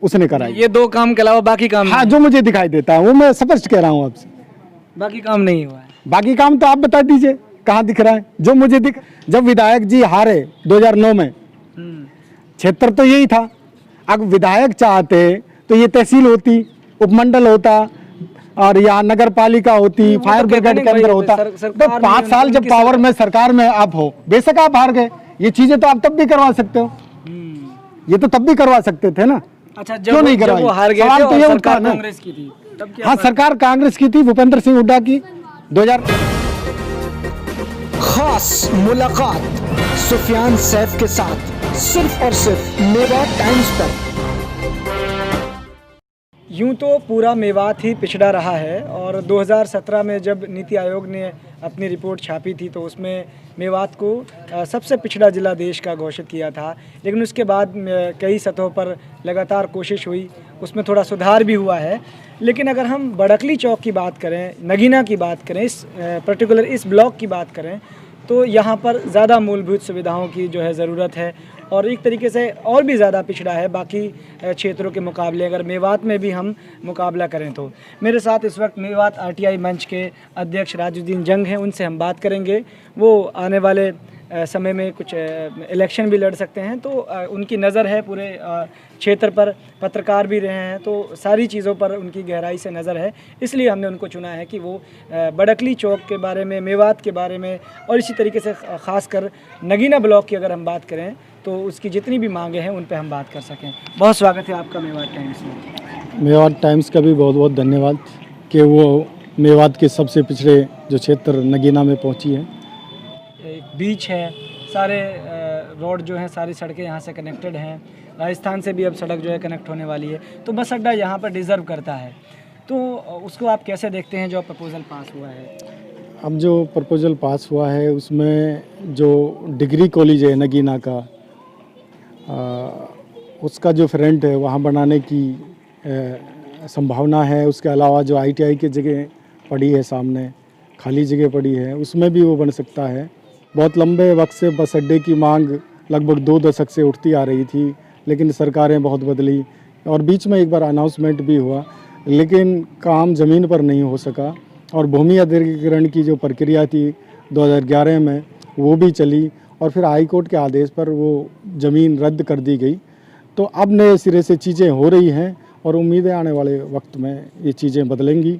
उसने कराई। ये 2 काम के अलावा बाकी काम हाँ, नहीं जो मुझे दिखाई देता है वो मैं स्पष्ट कह रहा हूँ आपसे। है? बाकी काम नहीं हुआ है। बाकी काम तो आप बता दीजिए कहाँ दिख रहा है। जो मुझे जब विधायक जी हारे 2009 में, क्षेत्र तो यही था। अगर विधायक चाहते तो ये तहसील होती, उपमंडल होता और यहाँ नगर पालिका होती, फायर ब्रिगेड के अंदर होता। तो 5 साल जब पावर में सरकार में आप हो, बेशक आप हार गए, ये चीजें तो आप तब भी करवा सकते हो। ये तो तब भी करवा सकते थे ना। अच्छा, क्यों नहीं जब करवाई? वो हार गए सवाल थे तो और ये उठता सरकार है ना। कांग्रेस की थी, तब क्या हाँ, सरकार कांग्रेस की थी, भूपेंद्र सिंह हुड्डा की 2000। खास मुलाकात सुफियान सैफ के साथ सिर्फ और सिर्फ मेवात टाइम्स पर। यूं तो पूरा मेवात ही पिछड़ा रहा है और 2017 में जब नीति आयोग ने अपनी रिपोर्ट छापी थी तो उसमें मेवात को सबसे पिछड़ा ज़िला देश का घोषित किया था। लेकिन उसके बाद कई सतहों पर लगातार कोशिश हुई, उसमें थोड़ा सुधार भी हुआ है। लेकिन अगर हम बड़कली चौक की बात करें, नगीना की बात करें, इस पर्टिकुलर इस ब्लॉक की बात करें तो यहाँ पर ज़्यादा मूलभूत सुविधाओं की जो है ज़रूरत है और एक तरीके से और भी ज़्यादा पिछड़ा है बाकी क्षेत्रों के मुकाबले। अगर मेवात में भी हम मुकाबला करें तो मेरे साथ इस वक्त मेवात आरटीआई मंच के अध्यक्ष राजुद्दीन जंग हैं, उनसे हम बात करेंगे। वो आने वाले समय में कुछ इलेक्शन भी लड़ सकते हैं तो उनकी नज़र है पूरे क्षेत्र पर, पत्रकार भी रहे हैं तो सारी चीज़ों पर उनकी गहराई से नज़र है। इसलिए हमने उनको चुना है कि वो बड़कली चौक के बारे में, मेवात के बारे में और इसी तरीके से ख़ासकर नगीना ब्लॉक की अगर हम बात करें तो उसकी जितनी भी मांगे हैं उन पे हम बात कर सकें। बहुत स्वागत है आपका मेवात टाइम्स में। मेवात टाइम्स का भी बहुत बहुत धन्यवाद कि वो मेवात के सबसे पिछड़े जो क्षेत्र नगीना में पहुंची है। एक बीच है, सारे रोड जो हैं, सारी सड़कें यहाँ से कनेक्टेड हैं। राजस्थान से भी अब सड़क जो है कनेक्ट होने वाली है तो बस अड्डा यहाँ पर डिज़र्व करता है। तो उसको आप कैसे देखते हैं जो प्रपोज़ल पास हुआ है? अब जो प्रपोज़ल पास हुआ है उसमें जो डिग्री कॉलेज है नगीना का, उसका जो फ्रंट है वहाँ बनाने की संभावना है। उसके अलावा जो आईटीआई की जगह पड़ी है, सामने खाली जगह पड़ी है, उसमें भी वो बन सकता है। बहुत लंबे वक्त से बस अड्डे की मांग लगभग 2 दशक से उठती आ रही थी, लेकिन सरकारें बहुत बदली और बीच में एक बार अनाउंसमेंट भी हुआ, लेकिन काम ज़मीन पर नहीं हो सका। और भूमि अधिग्रहण की जो प्रक्रिया थी 2011 में वो भी चली और फिर हाई कोर्ट के आदेश पर वो ज़मीन रद्द कर दी गई। तो अब नए सिरे से चीज़ें हो रही हैं और उम्मीद है आने वाले वक्त में ये चीज़ें बदलेंगी।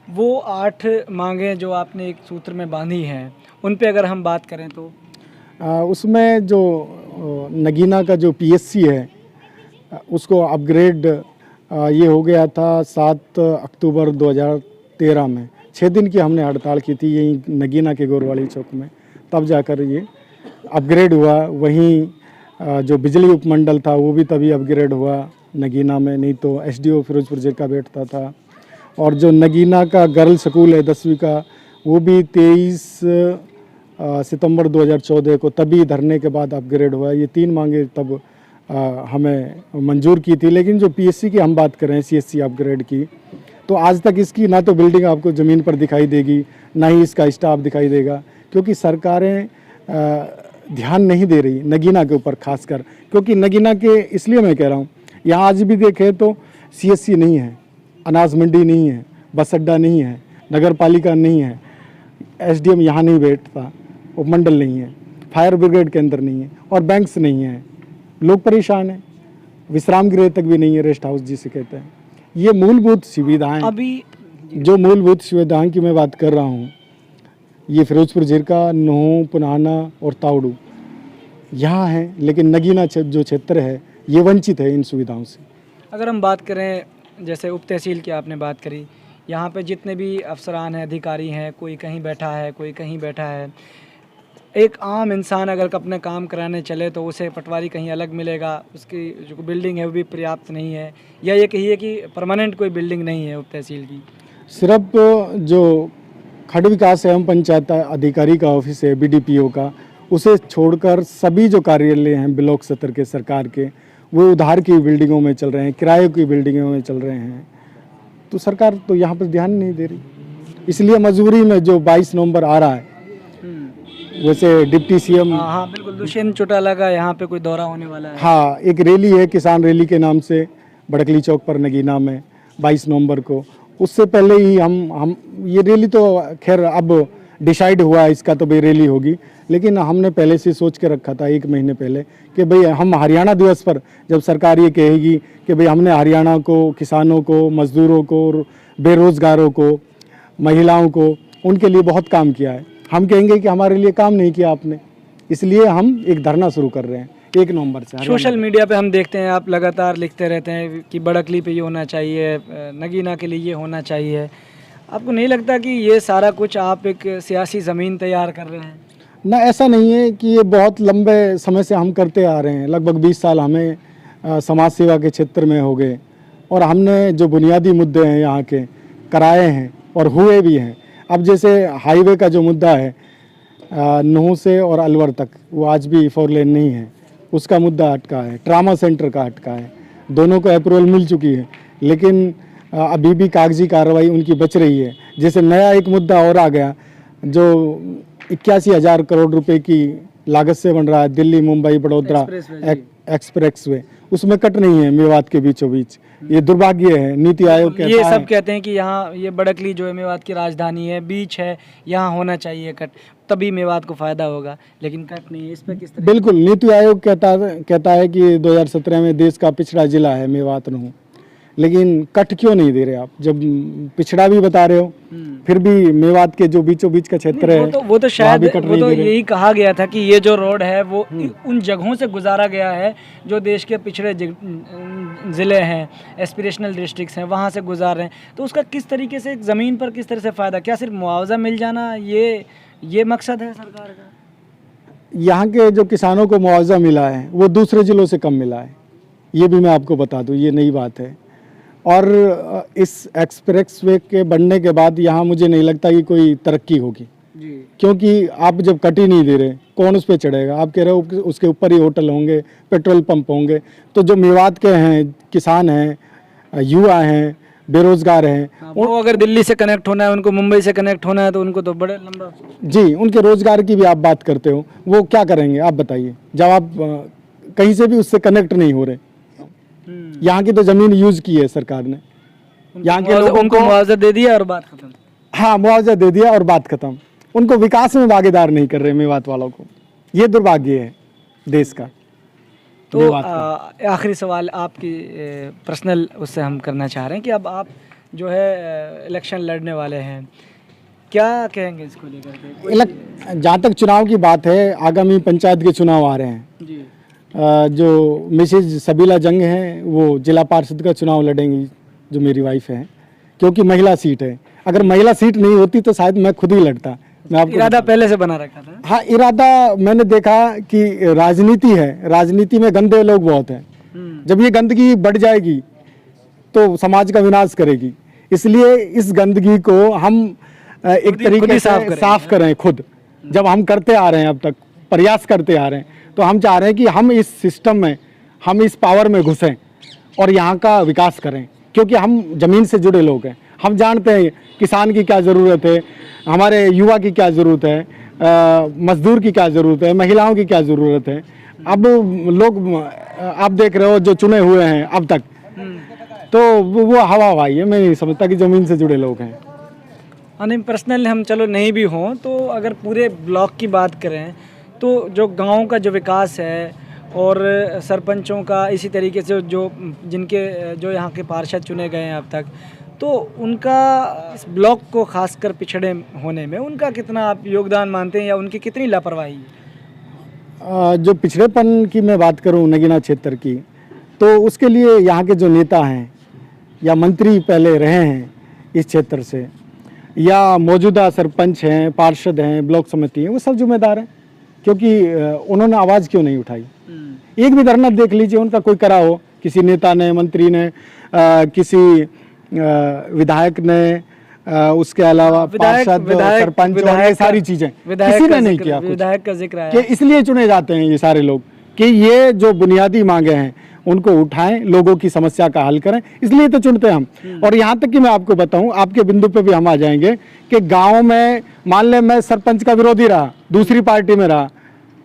वो 8 मांगें जो आपने एक सूत्र में बांधी हैं उन पे अगर हम बात करें तो उसमें जो नगीना का जो पीएससी है उसको अपग्रेड ये हो गया था 7 अक्टूबर 2013 में। 6 दिन की हमने हड़ताल की थी यहीं नगीना के गोरवाली चौक में, तब जाकर ये अपग्रेड हुआ। वहीं जो बिजली उपमंडल था वो भी तभी अपग्रेड हुआ नगीना में, नहीं तो एसडीओ फिरोजपुर जिला बैठता था। और जो नगीना का गर्ल स्कूल है 10वीं का, वो भी 23 सितंबर 2014 को तभी धरने के बाद अपग्रेड हुआ। ये 3 मांगे तब हमें मंजूर की थी। लेकिन जो पीएससी की हम बात करें, सीएससी अपग्रेड की, तो आज तक इसकी ना तो बिल्डिंग आपको ज़मीन पर दिखाई देगी, ना ही इसका स्टाफ दिखाई देगा, क्योंकि सरकारें ध्यान नहीं दे रही नगीना के ऊपर खासकर। क्योंकि नगीना के इसलिए मैं कह रहा हूँ, यहाँ आज भी देखें तो सीएससी नहीं है, अनाज मंडी नहीं है, बस अड्डा नहीं है, नगर पालिका नहीं है, एसडीएम यहाँ नहीं बैठता, उपमंडल नहीं है, फायर ब्रिगेड के अंदर नहीं है और बैंक्स नहीं है। लोग परेशान हैं, विश्राम गृह तक भी नहीं है, रेस्ट हाउस जिसे कहते हैं। ये मूलभूत सुविधाएं, अभी जो मूलभूत सुविधाओं की मैं बात कर रहा हूँ, ये फिरोजपुर जिला, नूह, पुनाना और तावड़ू यहाँ हैं, लेकिन नगीना जो क्षेत्र है ये वंचित है इन सुविधाओं से। अगर हम बात करें जैसे उप तहसील की आपने बात करी, यहाँ पे जितने भी अफसरान हैं, अधिकारी हैं, कोई कहीं बैठा है, कोई कहीं बैठा है। एक आम इंसान अगर अपने काम कराने चले तो उसे पटवारी कहीं अलग मिलेगा, उसकी जो बिल्डिंग है वो भी पर्याप्त नहीं है, या ये कहिए कि परमानेंट कोई बिल्डिंग नहीं है उप तहसील की। सिर्फ जो खंड विकास एवं पंचायत अधिकारी का ऑफिस है बीडीपीओ का, उसे छोड़कर सभी जो कार्यालय हैं ब्लॉक स्तर के सरकार के, वो उधार की बिल्डिंगों में चल रहे हैं, किराए की बिल्डिंगों में चल रहे हैं। तो सरकार तो यहाँ पर ध्यान नहीं दे रही। इसलिए मजबूरी में जो 22 नवंबर आ रहा है, वैसे डिप्टी सीएम, हाँ बिल्कुल, दुष्यंत चौटाला का यहाँ पे कोई दौरा होने वाला है। हाँ, एक रैली है किसान रैली के नाम से, बड़कली चौक पर नगीना में 22 नवंबर को। उससे पहले ही हम ये रैली तो खैर अब डिसाइड हुआ है इसका तो भाई रैली होगी, लेकिन हमने पहले से सोच के रखा था 1 महीने पहले कि भाई हम हरियाणा दिवस पर जब सरकार ये कहेगी कि भाई हमने हरियाणा को, किसानों को, मजदूरों को, बेरोजगारों को, महिलाओं को, उनके लिए बहुत काम किया है, हम कहेंगे कि हमारे लिए काम नहीं किया आपने, इसलिए हम एक धरना शुरू कर रहे हैं 1 नवंबर से। सोशल मीडिया पे हम देखते हैं आप लगातार लिखते रहते हैं कि बड़कली पे ये होना चाहिए, नगीना के लिए ये होना चाहिए। आपको नहीं लगता कि ये सारा कुछ आप एक सियासी ज़मीन तैयार कर रहे हैं? ना, ऐसा नहीं है कि ये बहुत लंबे समय से हम करते आ रहे हैं, लगभग 20 साल हमें समाज सेवा के क्षेत्र में हो गए और हमने जो बुनियादी मुद्दे हैं यहाँ के कराए हैं और हुए भी हैं। अब जैसे हाईवे का जो मुद्दा है नूह से और अलवर तक, वो आज भी 4 लेन नहीं है, उसका मुद्दा अटका है। ट्रामा सेंटर का अटका है, दोनों को अप्रूवल मिल चुकी है, लेकिन अभी भी कागजी कार्रवाई उनकी बच रही है। जैसे नया एक मुद्दा और आ गया जो 81,000 करोड़ रुपए की लागत से बन रहा है दिल्ली मुंबई बड़ौदा एक्सप्रेसवे, उसमें कट नहीं है मेवात के बीचों बीच। ये दुर्भाग्य है। नीति आयोग कहता ये है, सब कहते हैं कि यहाँ ये बड़कली जो है मेवात की राजधानी है, बीच है, यहाँ होना चाहिए कट, तभी मेवात को फायदा होगा, लेकिन कट नहीं है। इस पर किस तरह? बिल्कुल, नीति आयोग कहता है कि 2017 में देश का पिछड़ा जिला है मेवात नूह, लेकिन कट क्यों नहीं दे रहे आप? जब पिछड़ा भी बता रहे हो, फिर भी मेवात के जो बीचों बीच का क्षेत्र है वो तो शायद वो तो यही कहा गया था कि ये जो रोड है वो उन जगहों से गुजारा गया है जो देश के पिछड़े ज़िले हैं, एस्पिरेशनल डिस्ट्रिक्ट्स हैं, वहाँ से गुजार रहे हैं। तो उसका किस तरीके से ज़मीन पर किस तरह से फ़ायदा, क्या सिर्फ मुआवजा मिल जाना ये मकसद है सरकार का? यहाँ के जो किसानों को मुआवजा मिला है वो दूसरे जिलों से कम मिला है, ये भी मैं आपको बता दूँ, ये नई बात है। और इस एक्सप्रेसवे के बनने के बाद यहाँ मुझे नहीं लगता कि कोई तरक्की होगी जी, क्योंकि आप जब कट ही नहीं दे रहे, कौन उस पर चढ़ेगा? आप कह रहे हो उसके ऊपर ही होटल होंगे, पेट्रोल पंप होंगे, तो जो मेवात के हैं, किसान हैं, युवा हैं, बेरोजगार हैं, वो अगर दिल्ली से कनेक्ट होना है, उनको मुंबई से कनेक्ट होना है, तो उनको तो बड़े लंबा जी, उनके रोजगार की भी आप बात करते हो, वो क्या करेंगे आप बताइए, जब आप कहीं से भी उससे कनेक्ट नहीं हो रहे। यहाँ की तो जमीन यूज की है सरकार ने, यहाँ के लोगों को मुआवजा दे दिया और बात खत्म। हाँ, मुआवजा दे दिया और बात खत्म। उनको विकास में भागीदार नहीं कर रहे मेवात वालों को, ये दुर्भाग्य है देश का। तो आखिरी सवाल आपकी पर्सनल उससे हम करना चाह रहे हैं कि अब आप जो है इलेक्शन लड़ने वाले हैं, क्या कहेंगे इसको लेकर? जहाँ तक चुनाव की बात है, आगामी पंचायत के चुनाव आ रहे हैं जी। जो मिसेज सबीला जंग हैं वो जिला पार्षद का चुनाव लड़ेंगी, जो मेरी वाइफ है, क्योंकि महिला सीट है। अगर महिला सीट नहीं होती तो शायद मैं खुद ही लड़ता। मैं आपको इरादा पहले से बना रखा था? हाँ, इरादा मैंने देखा कि राजनीति है, राजनीति में गंदे लोग बहुत हैं। जब ये गंदगी बढ़ जाएगी तो समाज का विनाश करेगी, इसलिए इस गंदगी को हम एक तरीके से साफ करें खुद। जब हम करते आ रहे हैं, अब तक प्रयास करते आ रहे हैं, तो हम चाह रहे हैं कि हम इस सिस्टम में, हम इस पावर में घुसें और यहाँ का विकास करें, क्योंकि हम ज़मीन से जुड़े लोग हैं। हम जानते हैं किसान की क्या ज़रूरत है, हमारे युवा की क्या ज़रूरत है, मजदूर की क्या ज़रूरत है, महिलाओं की क्या ज़रूरत है। अब लोग आप देख रहे हो जो चुने हुए हैं अब तक, तो वो हवा हवाई है। मैं नहीं समझता कि ज़मीन से जुड़े लोग हैं। नहीं, पर्सनल हम चलो नहीं भी हों, तो अगर पूरे ब्लॉक की बात करें तो जो गाँव का जो विकास है और सरपंचों का इसी तरीके से जो यहाँ के पार्षद चुने गए हैं अब तक, तो उनका इस ब्लॉक को खासकर पिछड़े होने में उनका कितना आप योगदान मानते हैं या उनकी कितनी लापरवाही? जो पिछड़ेपन की मैं बात करूं नगीना क्षेत्र की, तो उसके लिए यहाँ के जो नेता हैं या मंत्री पहले रहे हैं इस क्षेत्र से, या मौजूदा सरपंच हैं, पार्षद हैं, ब्लॉक समिति हैं, वो सब जिम्मेदार हैं। क्योंकि उन्होंने आवाज़ क्यों नहीं उठाई? एक भी धरना देख लीजिए उनका कोई करा हो, किसी नेता ने, मंत्री ने, किसी विधायक ने, उसके अलावा पार्षद, सरपंच, ये सारी चीजें किसी ने नहीं किया। विधायक का जिक्र है कि इसलिए चुने जाते हैं ये सारे लोग कि ये जो बुनियादी मांगे हैं उनको उठाएं, लोगों की समस्या का हल करें, इसलिए तो चुनते हैं हम। और यहाँ तक कि मैं आपको बताऊं, आपके बिंदु पे भी हम आ जाएंगे कि गांव में मान ले मैं सरपंच का विरोधी रहा, दूसरी पार्टी में रहा,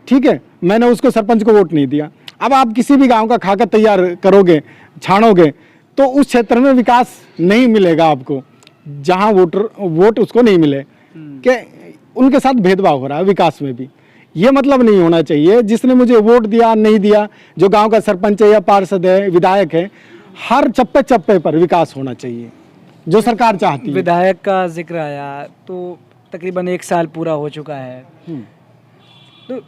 ठीक है, मैंने उसको सरपंच को वोट नहीं दिया। अब आप किसी भी गांव का खाका तैयार करोगे, छानोगे, तो उस क्षेत्र में विकास नहीं मिलेगा आपको, जहाँ वोट उसको नहीं मिले कि उनके साथ भेदभाव हो रहा है विकास में भी। ये मतलब नहीं होना चाहिए। जिसने मुझे वोट दिया नहीं दिया, जो गांव का सरपंच है या पार्षद है, विधायक है, हर चप्पे चप्पे पर विकास होना चाहिए जो सरकार चाहती है। विधायक का जिक्र आया तो तकरीबन 1 साल पूरा हो चुका है, तो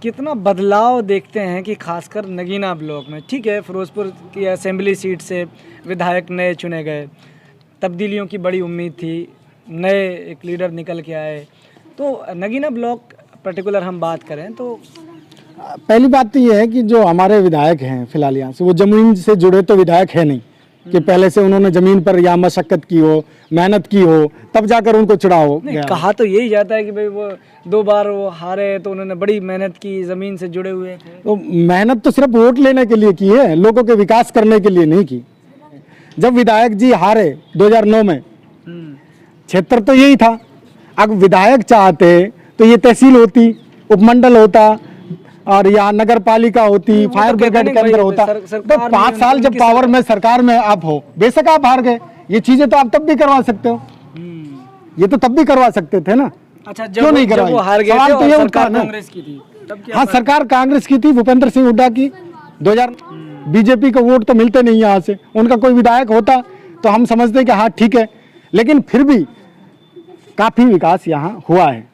कितना बदलाव देखते हैं कि खासकर नगीना ब्लॉक में? ठीक है, फिरोजपुर की असेंबली सीट से विधायक नए चुने गए, तब्दीलियों की बड़ी उम्मीद थी, नए एक लीडर निकल के आए, तो नगीना ब्लॉक पर्टिकुलर हम बात करें तो पहली बात तो ये है कि जो हमारे विधायक हैं फिलहाल यहाँ से, वो जमीन से जुड़े तो विधायक है नहीं कि पहले से उन्होंने जमीन पर यहाँ मशक्कत की हो, मेहनत की हो, तब जाकर उनको चुना हो गया। कहा तो यही जाता है कि भाई वो 2 बार वो हारे तो उन्होंने बड़ी मेहनत की, जमीन से जुड़े हुए थे। तो मेहनत तो सिर्फ वोट लेने के लिए की है, लोगों के विकास करने के लिए नहीं की। जब विधायक जी हारे 2009 में, क्षेत्र तो यही था। अगर विधायक चाहते तो ये तहसील होती, उपमंडल होता और यहाँ नगर पालिका होती, फायर ब्रिगेड केंद्र होता। तो 5 साल जब पावर में सरकार में आप हो, बेशक आप हार गए, ये चीजें तो आप तब भी करवा सकते हो, ये तो तब भी करवा सकते थे ना। अच्छा, क्यों नहीं करवाई? वो हार गए सवाल थे तो और ये सरकार उठता ना। कांग्रेस की थी, तब क्या हाँ, सरकार कांग्रेस की थी, भूपेंद्र सिंह हुड्डा की। 2000 बीजेपी को वोट तो मिलते नहीं यहाँ से, उनका कोई विधायक होता तो हम समझते कि हाँ ठीक है, लेकिन फिर भी काफी विकास यहाँ हुआ है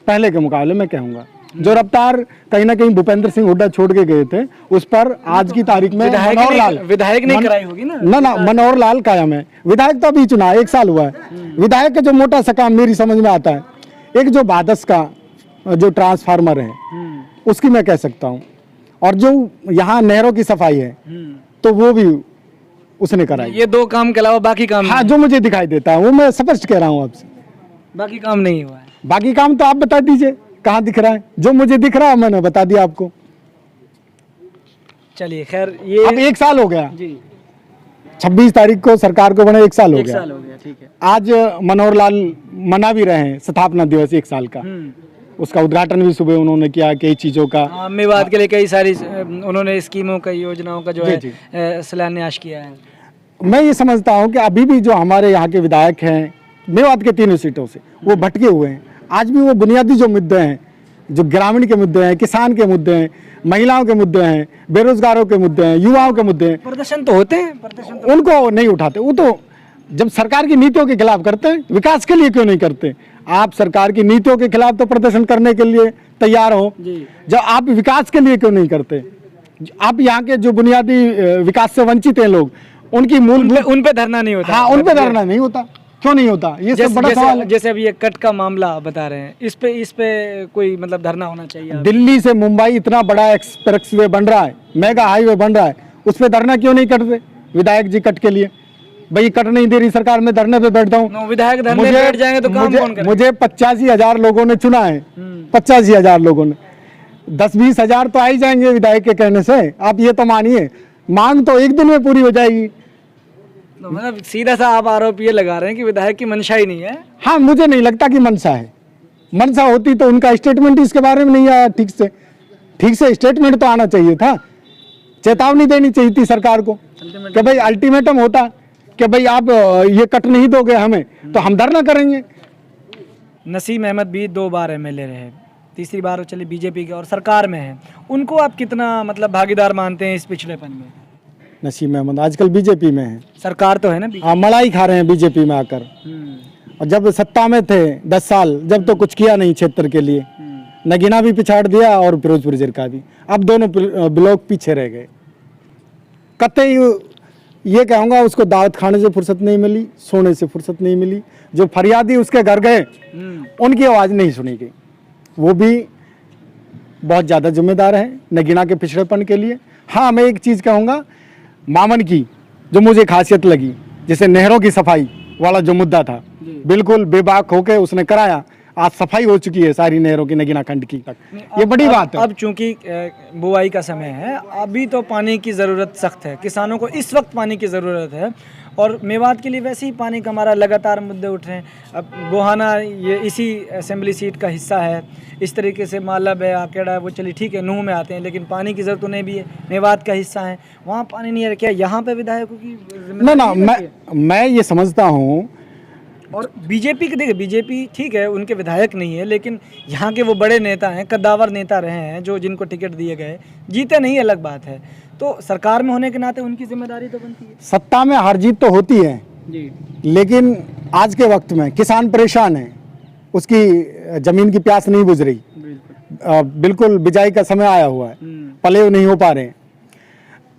पहले के मुकाबले। मैं कहूँगा जो रफ्तार कहीं ना कहीं भूपेंद्र सिंह हुड्डा छोड़ के गए थे, उस पर आज की तारीख में विधायक ने कराई होगी ना। ना मनोहर लाल कायम है। विधायक तो अभी चुना 1 साल हुआ है। विधायक का जो मोटा सा काम मेरी समझ में आता है, एक जो बादस का जो ट्रांसफार्मर है उसकी मैं कह सकता हूँ, और जो यहाँ नहरों की सफाई है तो वो भी उसने कराई। ये 2 काम के अलावा बाकी काम हाँ, जो मुझे दिखाई देता है वो मैं स्पष्ट कह रहा हूँ आपसे। बाकी काम नहीं हुआ है। बाकी काम तो आप बता दीजिए कहाँ दिख रहा है। जो मुझे दिख रहा है मैंने बता दिया आपको। चलिए खैर, ये अब 1 साल हो गया जी, 26 तारीख को सरकार को बने 1 साल हो 1 गया। साल हो गया, ठीक है। आज मनोहर लाल मना भी रहे हैं स्थापना दिवस 1 साल का, उसका उद्घाटन भी सुबह उन्होंने किया, कई चीजों का। हाँ, मेवात के लिए कई सारी उन्होंने स्कीमों का, योजनाओं का जो जी, है शिलान्यास किया है। मैं ये समझता हूँ कि अभी भी जो हमारे यहाँ के विधायक हैं मेवात के 3 सीटों से, वो भटके हुए हैं। आज भी वो बुनियादी जो मुद्दे हैं, जो ग्रामीण के मुद्दे हैं, किसान के मुद्दे हैं, महिलाओं के मुद्दे हैं, बेरोजगारों के मुद्दे हैं, युवाओं के मुद्दे हैं, प्रदर्शन तो होते हैं, प्रदर्शन तो उनको नहीं उठाते। वो तो जब सरकार की नीतियों के खिलाफ करते हैं, विकास के लिए क्यों नहीं करते? आप सरकार की नीतियों के खिलाफ तो प्रदर्शन करने के लिए तैयार हो, जब आप विकास के लिए क्यों नहीं करते? आप यहाँ के जो बुनियादी विकास से वंचित हैं लोग, उनकी उन पे धरना नहीं होता। हाँ, उन पे धरना नहीं होता, क्यों नहीं होता? ये सब बड़ा सवाल है। जैसे अभी ये कट का मामला बता रहे हैं, इस पे कोई मतलब धरना होना चाहिए। दिल्ली से मुंबई इतना बड़ा एक्सप्रेस वे बन रहा है, मेगा हाईवे बन रहा है, उस पे धरना क्यों नहीं करते विधायक जी? कट के लिए भाई कट नहीं दे रही सरकार, मैं धरने पे बैठता हूँ। विधायक धरने पे बैठ जाएंगे तो काम कौन करेगा? मुझे 85,000 लोगों ने चुना है, 85,000 लोगों ने, 10-20 हजार तो आ ही जाएंगे विधायक के कहने से। आप ये तो मानिए, मांग तो 1 दिन में पूरी हो जाएगी। तो मतलब सीधा सा आप आरोप ये लगा रहे हैं कि विधायक की मंशा ही नहीं है। हाँ, मुझे नहीं लगता कि मनसा है। मनसा होती तो उनका स्टेटमेंट इसके बारे में नहीं आया ठीक से स्टेटमेंट तो आना चाहिए था, चेतावनी देनी चाहिए थी सरकार को कि भाई अल्टीमेटम होता कि भाई आप ये कट नहीं दोगे हमें तो हम धरना करेंगे। नसीम अहमद भी 2 बार एमएलए रहे, तीसरी बार वो चले बीजेपी के और सरकार में है, उनको आप कितना मतलब भागीदार मानते हैं इस पिछड़ेपन में? नसीम अहमद आजकल बीजेपी में है, सरकार तो है ना, हाँ, मलाई खा रहे हैं बीजेपी में आकर। और जब सत्ता में थे 10 साल, जब तो कुछ किया नहीं क्षेत्र के लिए, नगीना भी पिछाड़ दिया और फिरोजपुर जिरका भी, अब दोनों ब्लॉक पीछे रह गए। कतई ये कहूँगा उसको दावत खाने से फुर्सत नहीं मिली, सोने से फुर्सत नहीं मिली। जो फरियादी उसके घर गए उनकी आवाज़ नहीं सुनी गई। वो भी बहुत ज़्यादा जिम्मेदार है नगीना के पिछड़ेपन के लिए। हाँ, मैं एक चीज़ कहूँगा, मामन की जो मुझे खासियत लगी, जैसे नहरों की सफाई वाला जो मुद्दा था, बिल्कुल बेबाक होके उसने कराया। आज सफाई हो चुकी है सारी नहरों की, नगीना खंड की तक, ये बड़ी बात है। अब चूंकि बुआई का समय है, अभी तो पानी की ज़रूरत सख्त है, किसानों को इस वक्त पानी की ज़रूरत है, और मेवात के लिए वैसे ही पानी का हमारा लगातार मुद्दे उठ रहे हैं। अब गोहाना ये इसी असेंबली सीट का हिस्सा है, इस तरीके से मालब है, आकेड़ा है, वो चलिए ठीक है नूह में आते हैं, लेकिन पानी की ज़रूरत उन्हें भी है, मेवात का हिस्सा है, वहाँ पानी नहीं है। क्या यहाँ पे विधायकों की ना मैं ये समझता हूँ। और बीजेपी के देखिए, बीजेपी ठीक है उनके विधायक नहीं है, लेकिन यहाँ के वो बड़े नेता हैं, कद्दावर नेता रहे हैं, जो जिनको टिकट दिए गए, जीते नहीं अलग बात है, तो सरकार में होने के नाते उनकी जिम्मेदारी तो बनती है। सत्ता में हार जीत तो होती है जी, लेकिन आज के वक्त में किसान परेशान है, उसकी जमीन की प्यास नहीं बुझ रही, बिल्कुल बिजाई का समय आया हुआ है, पले नहीं हो पा रहे हैं।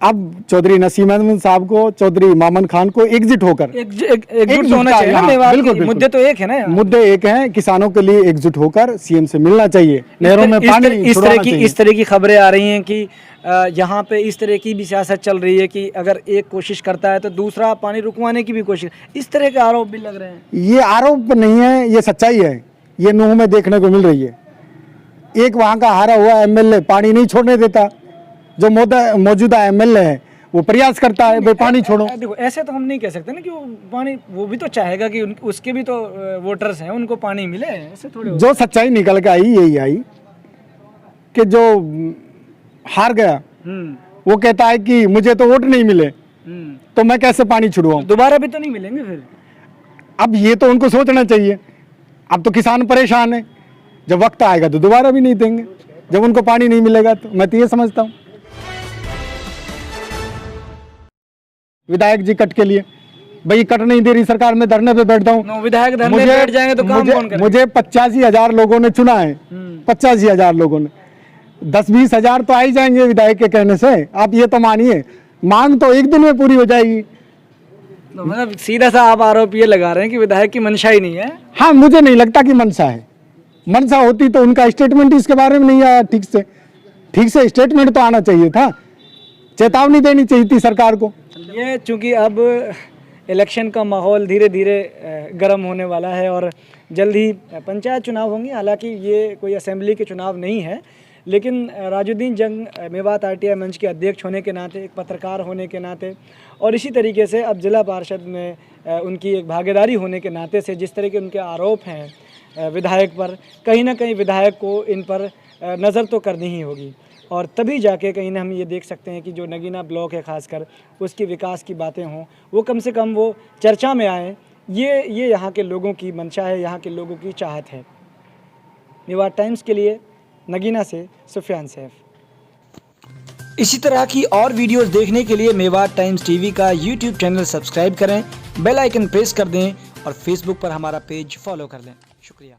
अब चौधरी नसीम अहमद साहब को, चौधरी मामन खान को एकजुट होकर एकजुट होना चाहिए ना, मेवात के मुद्दे तो एक है ना, मुद्दे एक हैं, किसानों के लिए एकजुट होकर सीएम से मिलना चाहिए, नहरों में पानी छुड़वाना चाहिए। इस तरह की खबरें आ रही हैं कि यहाँ पे इस तरह की भी सियासत चल रही है कि अगर एक कोशिश करता है तो दूसरा पानी रुकवाने की भी कोशिश, इस तरह के आरोप भी लग रहे हैं। ये आरोप नहीं है, ये सच्चाई है, ये नूह में देखने को मिल रही है। एक वहाँ का हारा हुआ एमएलए पानी नहीं छोड़ने देता, जो मौजूदा एमएलए है वो प्रयास करता है भाई पानी छोड़ो। देखो ऐसे तो हम नहीं कह सकते ना कि वो पानी, वो भी तो चाहेगा कि उसके भी तो वोटर्स हैं, उनको पानी मिले, ऐसे थोड़े। जो सच्चाई निकल के आई यही आई कि जो हार गया वो कहता है कि मुझे तो वोट नहीं मिले तो मैं कैसे पानी छुड़वाऊं, दोबारा भी तो नहीं मिलेंगे फिर। अब ये तो उनको सोचना चाहिए। अब तो किसान परेशान है, जब वक्त आएगा तो दोबारा भी नहीं देंगे, जब उनको पानी नहीं मिलेगा। तो मैं तो ये समझता हूँ विधायक जी कट के लिए, भाई कट नहीं दे रही सरकार, में धरने पे बैठता हूँ। विधायक धरने पे बैठ जाएंगे तो काम कौन करेगा? मुझे 85,000 लोगों ने चुना है, 85,000 लोगों ने, 10-20 हजार तो आ ही जाएंगे विधायक के कहने से। आप ये तो मानिए, मांग तो एक दिन में पूरी हो जाएगी। तो मतलब सीधा सा आप आरोप ये लगा रहे हैं कि विधायक की मंशा ही नहीं है। हाँ, मुझे नहीं लगता कि मंशा है, मंशा होती तो उनका स्टेटमेंट इसके बारे में नहीं आया ठीक से स्टेटमेंट तो आना चाहिए था, चेतावनी देनी चाहिए थी सरकार को। ये चूंकि अब इलेक्शन का माहौल धीरे धीरे गर्म होने वाला है और जल्द ही पंचायत चुनाव होंगे, हालांकि ये कोई असेंबली के चुनाव नहीं है, लेकिन राजुद्दीन जंग मेवात आरटीआई मंच के अध्यक्ष होने के नाते, एक पत्रकार होने के नाते और इसी तरीके से अब जिला पार्षद में उनकी एक भागीदारी होने के नाते से जिस तरह के उनके आरोप हैं विधायक पर, कहीं ना कहीं विधायक को इन पर नज़र तो करनी ही होगी। और तभी जाके कहीं ना हम ये देख सकते हैं कि जो नगीना ब्लॉक है खासकर, उसकी विकास की बातें हों, वो कम से कम वो चर्चा में आए। ये यहाँ के लोगों की मंशा है, यहाँ के लोगों की चाहत है। मेवात टाइम्स के लिए नगीना से सुफियान सैफ। इसी तरह की और वीडियोस देखने के लिए मेवात टाइम्स टीवी का यूट्यूब चैनल सब्सक्राइब करें, बेल आइकन प्रेस कर दें और फेसबुक पर हमारा पेज फॉलो कर लें। शुक्रिया।